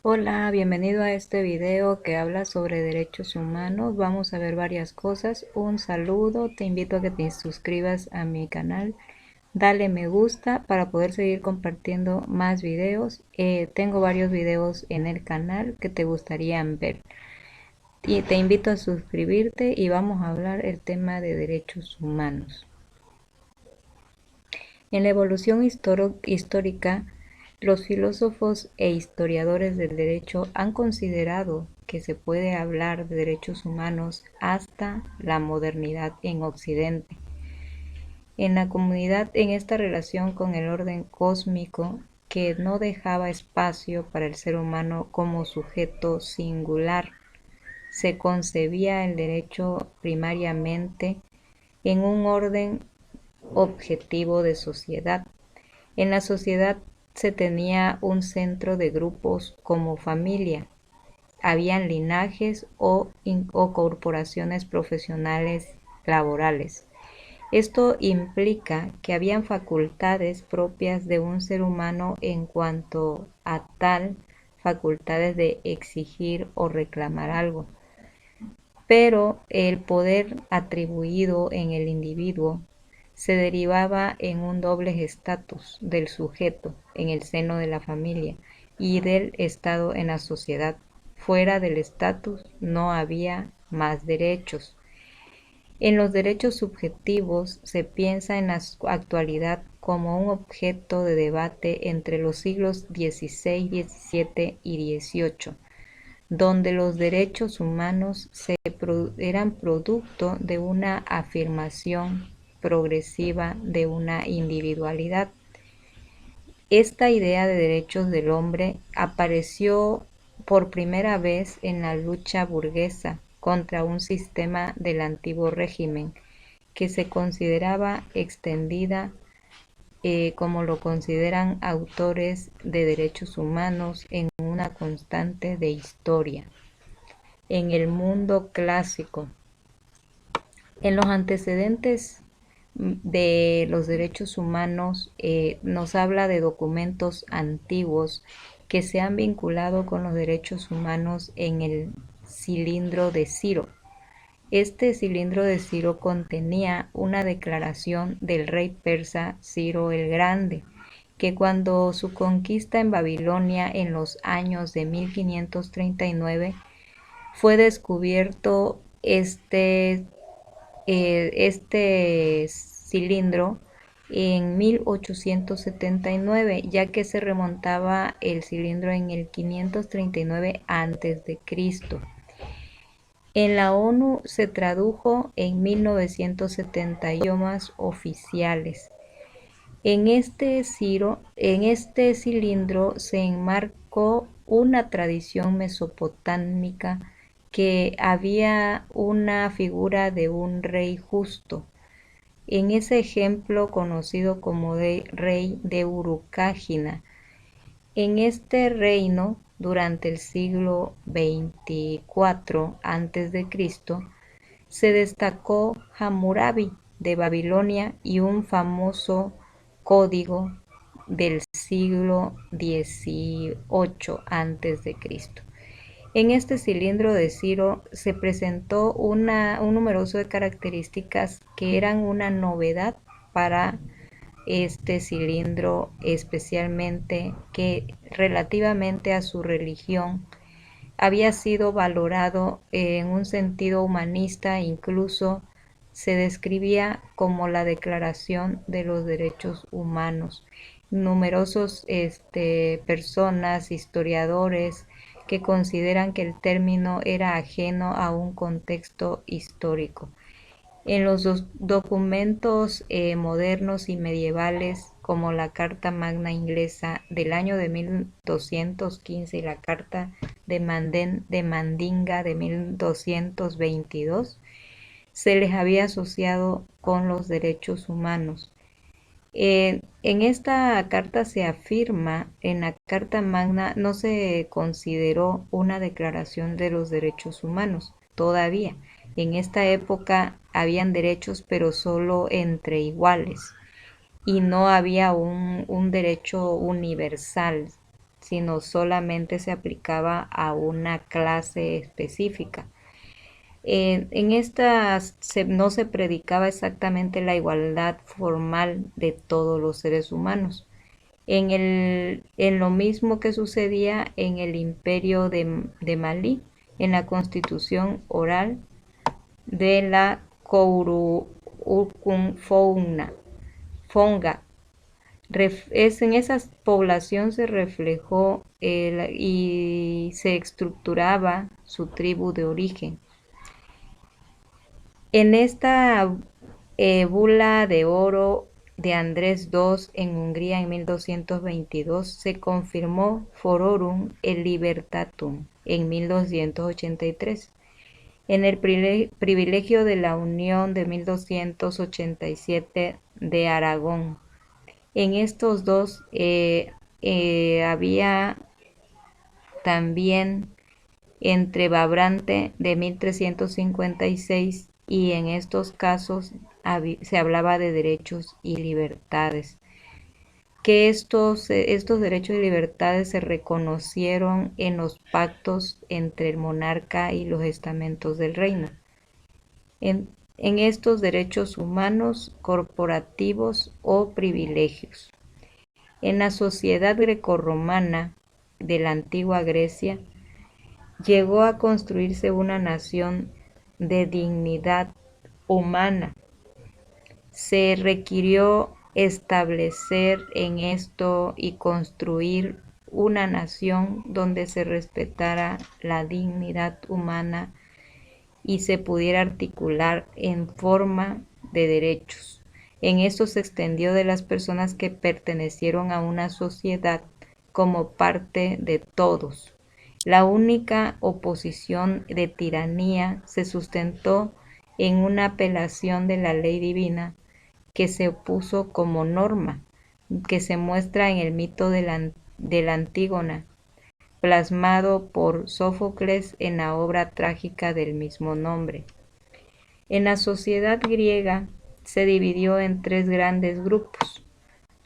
Hola, bienvenido a este video que habla sobre derechos humanos. Vamos a ver varias cosas. Un saludo, te invito a que te suscribas a mi canal. Dale me gusta para poder seguir compartiendo más videos. Tengo varios videos en el canal que te gustarían ver. Y te invito a suscribirte y vamos a hablar el tema de derechos humanos. En la evolución histórica, los filósofos e historiadores del derecho han considerado que se puede hablar de derechos humanos hasta la modernidad en Occidente. En la comunidad, en esta relación con el orden cósmico que no dejaba espacio para el ser humano como sujeto singular, se concebía el derecho primariamente en un orden objetivo de sociedad. En la sociedad se tenía un centro de grupos como familia. Habían linajes o corporaciones profesionales laborales. Esto implica que habían facultades propias de un ser humano en cuanto a tal facultades de exigir o reclamar algo. Pero el poder atribuido en el individuo se derivaba en un doble estatus del sujeto en el seno de la familia y del Estado en la sociedad. Fuera del estatus no había más derechos. En los derechos subjetivos se piensa en la actualidad como un objeto de debate entre los siglos XVI, XVII y XVIII, donde los derechos humanos eran producto de una afirmación progresiva de una individualidad. Esta idea de derechos del hombre apareció por primera vez en la lucha burguesa contra un sistema del antiguo régimen que se consideraba extendida como lo consideran autores de derechos humanos en una constante de historia. En el mundo clásico, en los antecedentes de los derechos humanos nos habla de documentos antiguos que se han vinculado con los derechos humanos en el cilindro de Ciro. Este cilindro de Ciro contenía una declaración del rey persa Ciro el Grande, que cuando su conquista en Babilonia en los años de 1539 fue descubierto este cilindro en 1879, ya que se remontaba el cilindro en el 539 a.C. En la ONU se tradujo en 1970 idiomas oficiales. En este cilindro se enmarcó una tradición mesopotámica que había una figura de un rey justo. En ese ejemplo conocido como rey de Urucágina, en este reino, durante el siglo XXIV a.C., se destacó Hammurabi de Babilonia y un famoso código del siglo XVIII a.C. En este cilindro de Ciro se presentó un numeroso de características que eran una novedad para este cilindro, especialmente que relativamente a su religión había sido valorado en un sentido humanista, incluso se describía como la Declaración de los Derechos Humanos. Numerosos personas, historiadores, que consideran que el término era ajeno a un contexto histórico. En los documentos modernos y medievales, como la Carta Magna Inglesa del año de 1215 y la Carta de Mandinga de 1222, se les había asociado con los derechos humanos. En esta carta se afirma, en la Carta Magna no se consideró una declaración de los derechos humanos todavía. En esta época habían derechos, pero solo entre iguales, y no había un derecho universal, sino solamente se aplicaba a una clase específica. En estas no se predicaba exactamente la igualdad formal de todos los seres humanos. En lo mismo que sucedía en el imperio de Malí, en la constitución oral de la Fonga. En esa población se reflejó y se estructuraba su tribu de origen. En esta bula de oro de Andrés II en Hungría en 1222 se confirmó Fororum et Libertatum en 1283. En el privilegio de la Unión de 1287 de Aragón. En estos dos había también entre Babrante de 1356 y en estos casos se hablaba de derechos y libertades, que estos derechos y libertades se reconocieron en los pactos entre el monarca y los estamentos del reino. En estos derechos humanos, corporativos o privilegios. En la sociedad grecorromana de la antigua Grecia, llegó a construirse una nación de dignidad humana. Se requirió establecer en esto y construir una nación donde se respetara la dignidad humana y se pudiera articular en forma de derechos. En esto se extendió de las personas que pertenecieron a una sociedad como parte de todos. La única oposición de tiranía se sustentó en una apelación de la ley divina que se puso como norma, que se muestra en el mito de la Antígona, plasmado por Sófocles en la obra trágica del mismo nombre. En la sociedad griega se dividió en tres grandes grupos: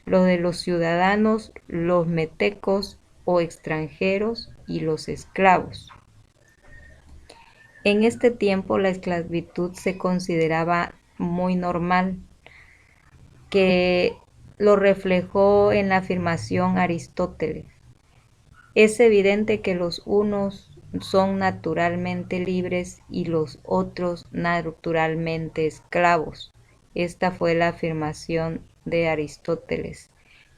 los de los ciudadanos, los metecos o extranjeros y los esclavos. En este tiempo la esclavitud se consideraba muy normal, que lo reflejó en la afirmación Aristóteles. Es evidente que los unos son naturalmente libres y los otros naturalmente esclavos. Esta fue la afirmación de Aristóteles,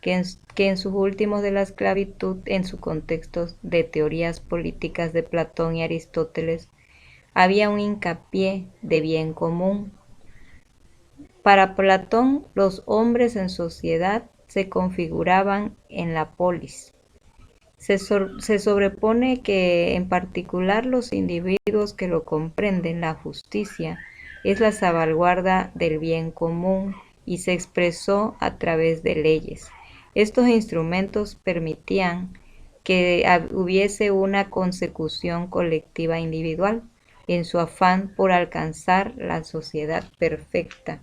que en sus últimos de la esclavitud, en su contexto de teorías políticas de Platón y Aristóteles, había un hincapié de bien común. Para Platón, los hombres en sociedad se configuraban en la polis. Se sobrepone que, en particular, los individuos que lo comprenden, la justicia es la salvaguarda del bien común y se expresó a través de leyes. Estos instrumentos permitían que hubiese una consecución colectiva individual en su afán por alcanzar la sociedad perfecta.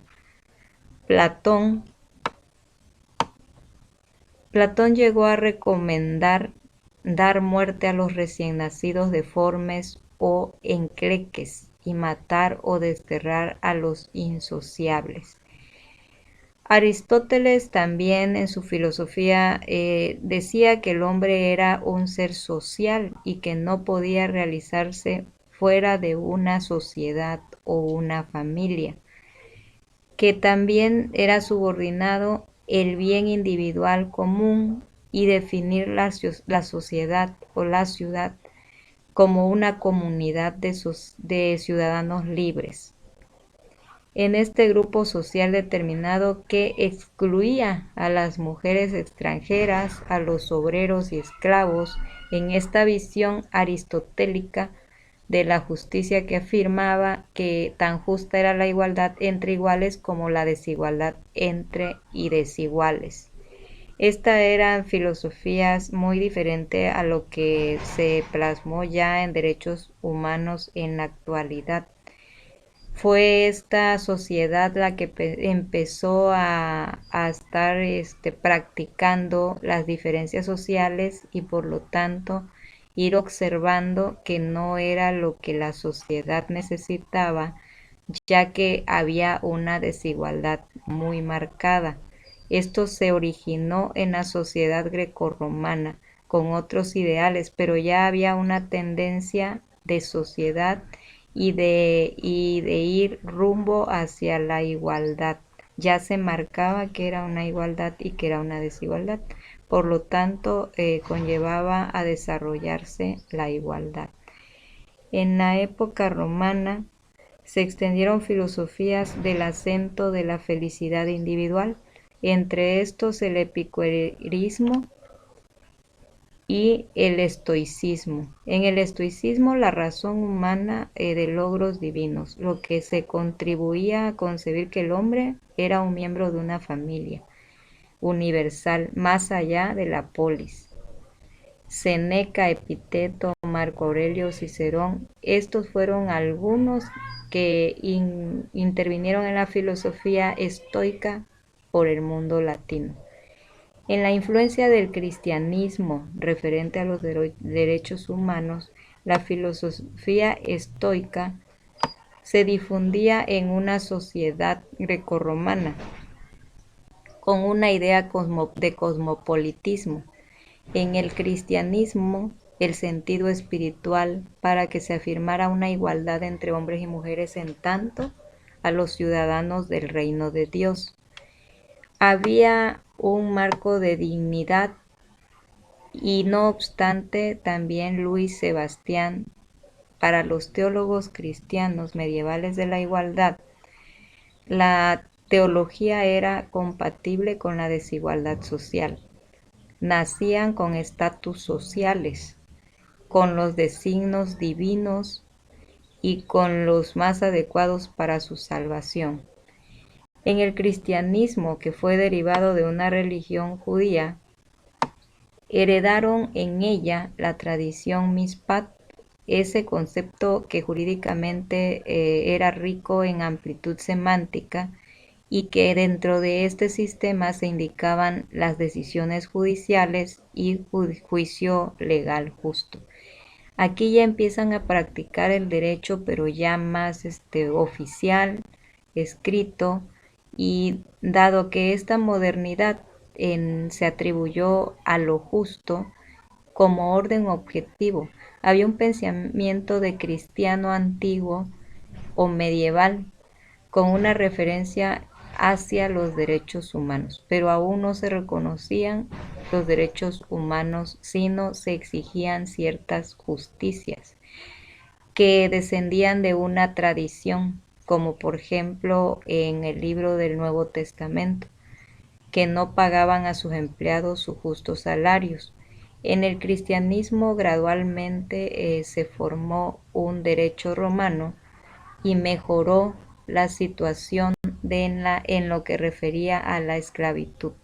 Platón llegó a recomendar dar muerte a los recién nacidos deformes o encleques y matar o desterrar a los insociables. Aristóteles también en su filosofía decía que el hombre era un ser social y que no podía realizarse fuera de una sociedad o una familia, que también era subordinado el bien individual común y definir la sociedad o la ciudad como una comunidad de ciudadanos libres. En este grupo social determinado que excluía a las mujeres extranjeras, a los obreros y esclavos, en esta visión aristotélica de la justicia que afirmaba que tan justa era la igualdad entre iguales como la desigualdad entre y desiguales. Estas eran filosofías muy diferentes a lo que se plasmó ya en derechos humanos en la actualidad. fue esta sociedad la que empezó a estar practicando las diferencias sociales y por lo tanto ir observando que no era lo que la sociedad necesitaba, ya que había una desigualdad muy marcada. Esto se originó en la sociedad grecorromana con otros ideales, pero ya había una tendencia de sociedad y de ir rumbo hacia la igualdad. Ya se marcaba que era una igualdad y que era una desigualdad. Por lo tanto, conllevaba a desarrollarse la igualdad. En la época romana se extendieron filosofías del acento de la felicidad individual, entre estos el epicureísmo y el estoicismo. En el estoicismo, la razón humana de logros divinos, lo que se contribuía a concebir que el hombre era un miembro de una familia universal más allá de la polis. Seneca, Epicteto, Marco Aurelio, Cicerón, estos fueron algunos que intervinieron en la filosofía estoica por el mundo latino. En la influencia del cristianismo referente a los derechos humanos, la filosofía estoica se difundía en una sociedad grecorromana con una idea de cosmopolitismo. En el cristianismo, el sentido espiritual para que se afirmara una igualdad entre hombres y mujeres en tanto a los ciudadanos del reino de Dios. Había un marco de dignidad y no obstante también Luis Sebastián, para los teólogos cristianos medievales de la igualdad, la teología era compatible con la desigualdad social. Nacían con estatus sociales, con los designios divinos y con los más adecuados para su salvación. En el cristianismo, que fue derivado de una religión judía, heredaron en ella la tradición Mishpat, ese concepto que jurídicamente era rico en amplitud semántica y que dentro de este sistema se indicaban las decisiones judiciales y juicio legal justo. Aquí ya empiezan a practicar el derecho, pero ya más oficial, escrito, y dado que esta modernidad se atribuyó a lo justo como orden objetivo, había un pensamiento de cristiano antiguo o medieval con una referencia hacia los derechos humanos, pero aún no se reconocían los derechos humanos, sino se exigían ciertas justicias que descendían de una tradición, como por ejemplo en el libro del Nuevo Testamento, que no pagaban a sus empleados sus justos salarios. En el cristianismo gradualmente se formó un derecho romano y mejoró la situación en lo que refería a la esclavitud.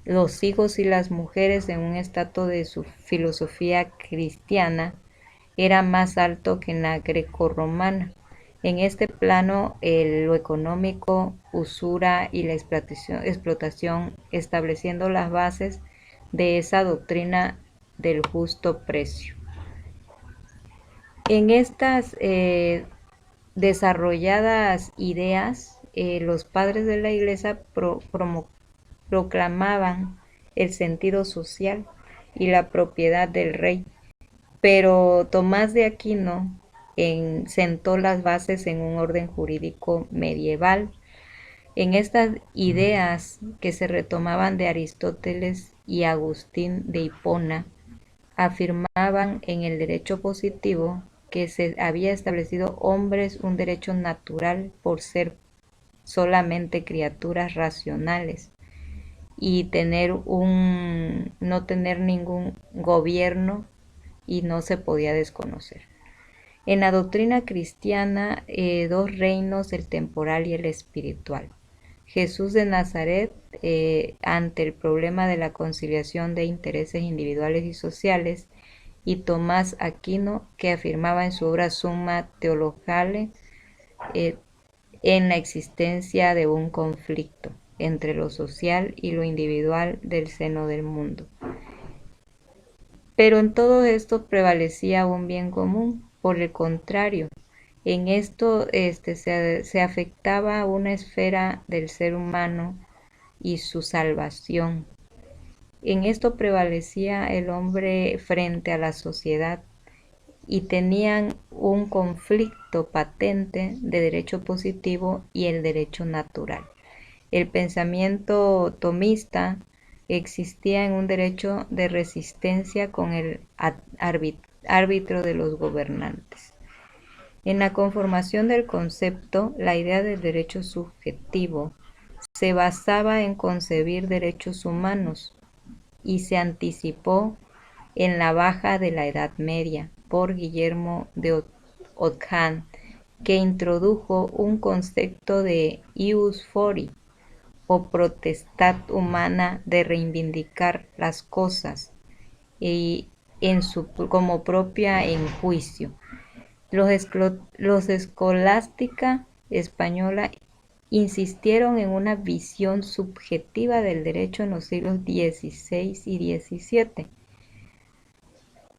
Los hijos y las mujeres en un estatus de su filosofía cristiana era más alto que en la grecorromana. En este plano, lo económico, usura y la explotación, estableciendo las bases de esa doctrina del justo precio. En estas desarrolladas ideas, los padres de la iglesia proclamaban el sentido social y la propiedad del rey, pero Tomás de Aquino sentó las bases en un orden jurídico medieval. En estas ideas que se retomaban de Aristóteles y Agustín de Hipona, afirmaban en el derecho positivo que se había establecido hombres un derecho natural por ser solamente criaturas racionales y no tener ningún gobierno y no se podía desconocer. En la doctrina cristiana, dos reinos, el temporal y el espiritual. Jesús de Nazaret, ante el problema de la conciliación de intereses individuales y sociales, y Tomás Aquino, que afirmaba en su obra Summa Theologale eh, en la existencia de un conflicto entre lo social y lo individual del seno del mundo. Pero en todo esto prevalecía un bien común. Por el contrario, en esto se afectaba una esfera del ser humano y su salvación. En esto prevalecía el hombre frente a la sociedad y tenían un conflicto patente de derecho positivo y el derecho natural. El pensamiento tomista existía en un derecho de resistencia con el árbitro de los gobernantes. En la conformación del concepto, la idea del derecho subjetivo se basaba en concebir derechos humanos y se anticipó en la Baja de la Edad Media por Guillermo de Ockham, que introdujo un concepto de ius fori o potestad humana de reivindicar las cosas y como propia en juicio. Los escolástica española insistieron en una visión subjetiva del derecho en los siglos XVI y XVII.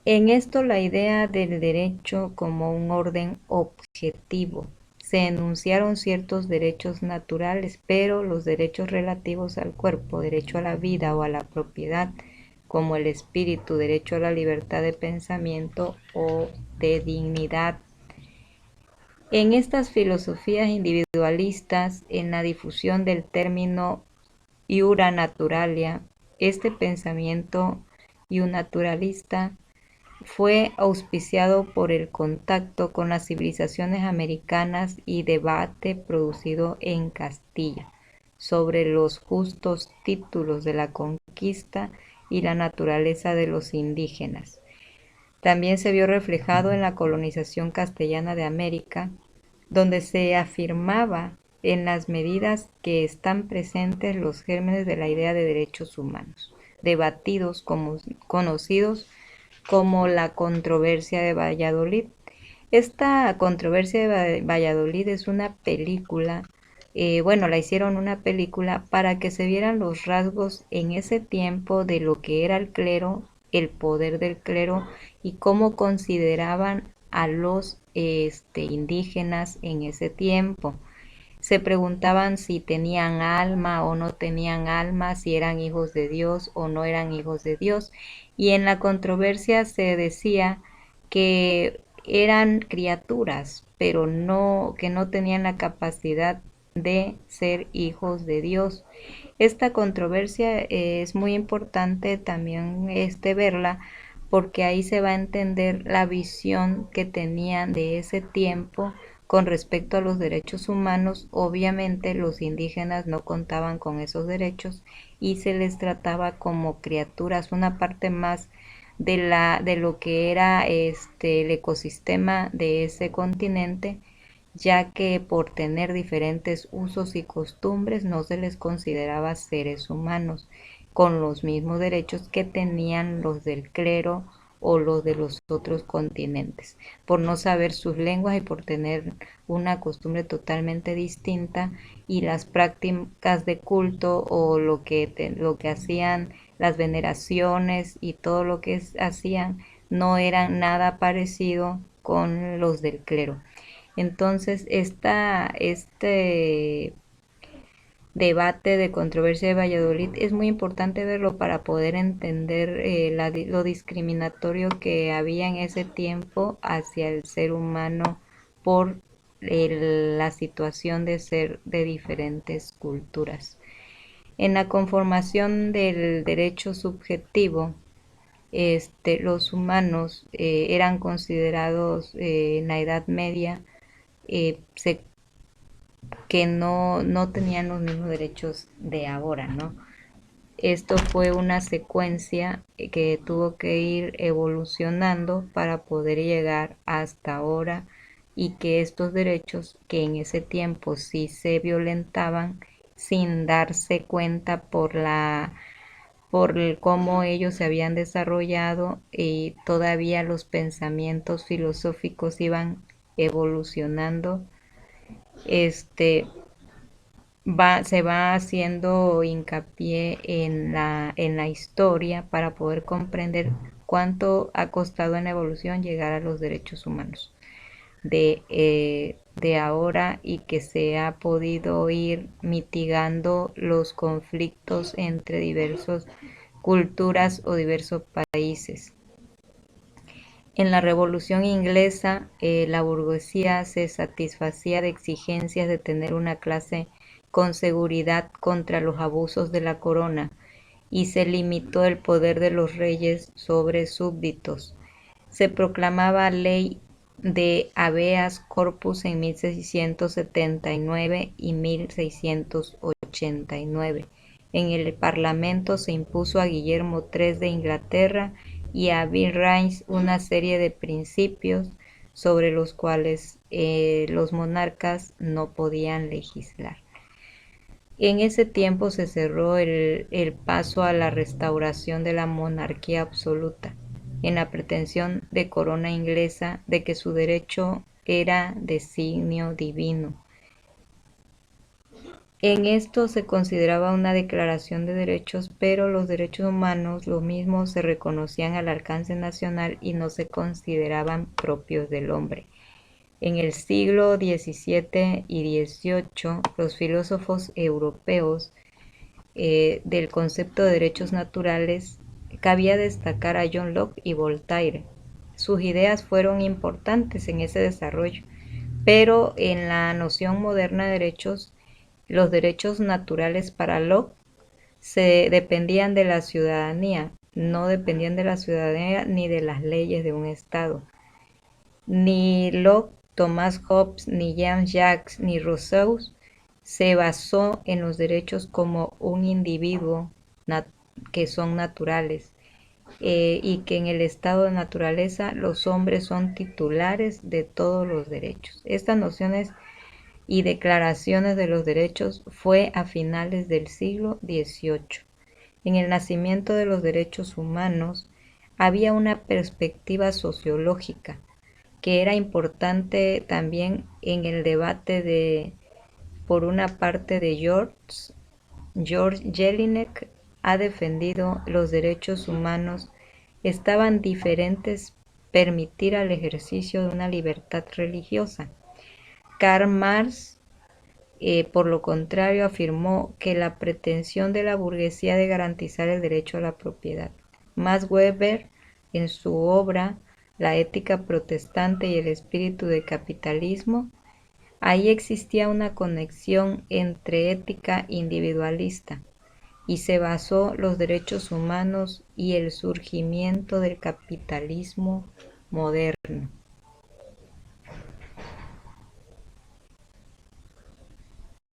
En esto la idea del derecho como un orden objetivo. Se enunciaron ciertos derechos naturales, pero los derechos relativos al cuerpo, derecho a la vida o a la propiedad, como el espíritu, derecho a la libertad de pensamiento o de dignidad. En estas filosofías individualistas, en la difusión del término iura naturalia, este pensamiento iunaturalista fue auspiciado por el contacto con las civilizaciones americanas y debate producido en Castilla sobre los justos títulos de la conquista y la naturaleza de los indígenas. También se vio reflejado en la colonización castellana de América, donde se afirmaba en las medidas que están presentes los gérmenes de la idea de derechos humanos, debatidos como conocidos como la controversia de Valladolid. Esta controversia de Valladolid es una película, la hicieron una película para que se vieran los rasgos en ese tiempo de lo que era el clero, el poder del clero y cómo consideraban a los indígenas en ese tiempo. Se preguntaban si tenían alma o no tenían alma, si eran hijos de Dios o no eran hijos de Dios. Y en la controversia se decía que eran criaturas, pero que no tenían la capacidad de ser hijos de Dios. Esta controversia es muy importante también verla porque ahí se va a entender la visión que tenían de ese tiempo con respecto a los derechos humanos. Obviamente los indígenas no contaban con esos derechos y se les trataba como criaturas, una parte más de lo que era el ecosistema de ese continente, ya que por tener diferentes usos y costumbres no se les consideraba seres humanos con los mismos derechos que tenían los del clero o los de los otros continentes, por no saber sus lenguas y por tener una costumbre totalmente distinta, y las prácticas de culto o lo que hacían, las veneraciones y todo lo que hacían no eran nada parecido con los del clero. Entonces, este debate de controversia de Valladolid es muy importante verlo para poder entender lo discriminatorio que había en ese tiempo hacia el ser humano por la situación de ser de diferentes culturas. En la conformación del derecho subjetivo, los humanos eran considerados en la Edad Media que no tenían los mismos derechos de ahora, ¿no? Esto fue una secuencia que tuvo que ir evolucionando para poder llegar hasta ahora, y que estos derechos que en ese tiempo sí se violentaban sin darse cuenta por cómo ellos se habían desarrollado, y todavía los pensamientos filosóficos iban evolucionando, este, se va haciendo hincapié en la historia para poder comprender cuánto ha costado en la evolución llegar a los derechos humanos de ahora, y que se ha podido ir mitigando los conflictos entre diversas culturas o diversos países. En la Revolución Inglesa, la burguesía se satisfacía de exigencias de tener una clase con seguridad contra los abusos de la corona, y se limitó el poder de los reyes sobre súbditos. Se proclamaba ley de habeas corpus en 1679 y 1689. En el Parlamento se impuso a Guillermo III de Inglaterra y a Bill Reince una serie de principios sobre los cuales los monarcas no podían legislar. En ese tiempo se cerró el paso a la restauración de la monarquía absoluta, en la pretensión de corona inglesa de que su derecho era designio divino. En esto se consideraba una declaración de derechos, pero los derechos humanos, los mismos, se reconocían al alcance nacional y no se consideraban propios del hombre. En el siglo XVII y XVIII, los filósofos europeos del concepto de derechos naturales, cabía destacar a John Locke y Voltaire. Sus ideas fueron importantes en ese desarrollo, pero en la noción moderna de derechos, los derechos naturales para Locke se dependían de la ciudadanía, no dependían de la ciudadanía ni de las leyes de un Estado. Ni Locke, Thomas Hobbes, ni Jean-Jacques, ni Rousseau se basó en los derechos como un individuo que son naturales, y que en el estado de naturaleza los hombres son titulares de todos los derechos. Estas nociones y declaraciones de los derechos fue a finales del siglo XVIII. En el nacimiento de los derechos humanos había una perspectiva sociológica que era importante también en el debate por una parte de George Jelinek ha defendido los derechos humanos estaban diferentes permitir al ejercicio de una libertad religiosa. Karl Marx, por lo contrario, afirmó que la pretensión de la burguesía de garantizar el derecho a la propiedad. Max Weber, en su obra La ética protestante y el espíritu del capitalismo, ahí existía una conexión entre ética individualista y se basó los derechos humanos y el surgimiento del capitalismo moderno.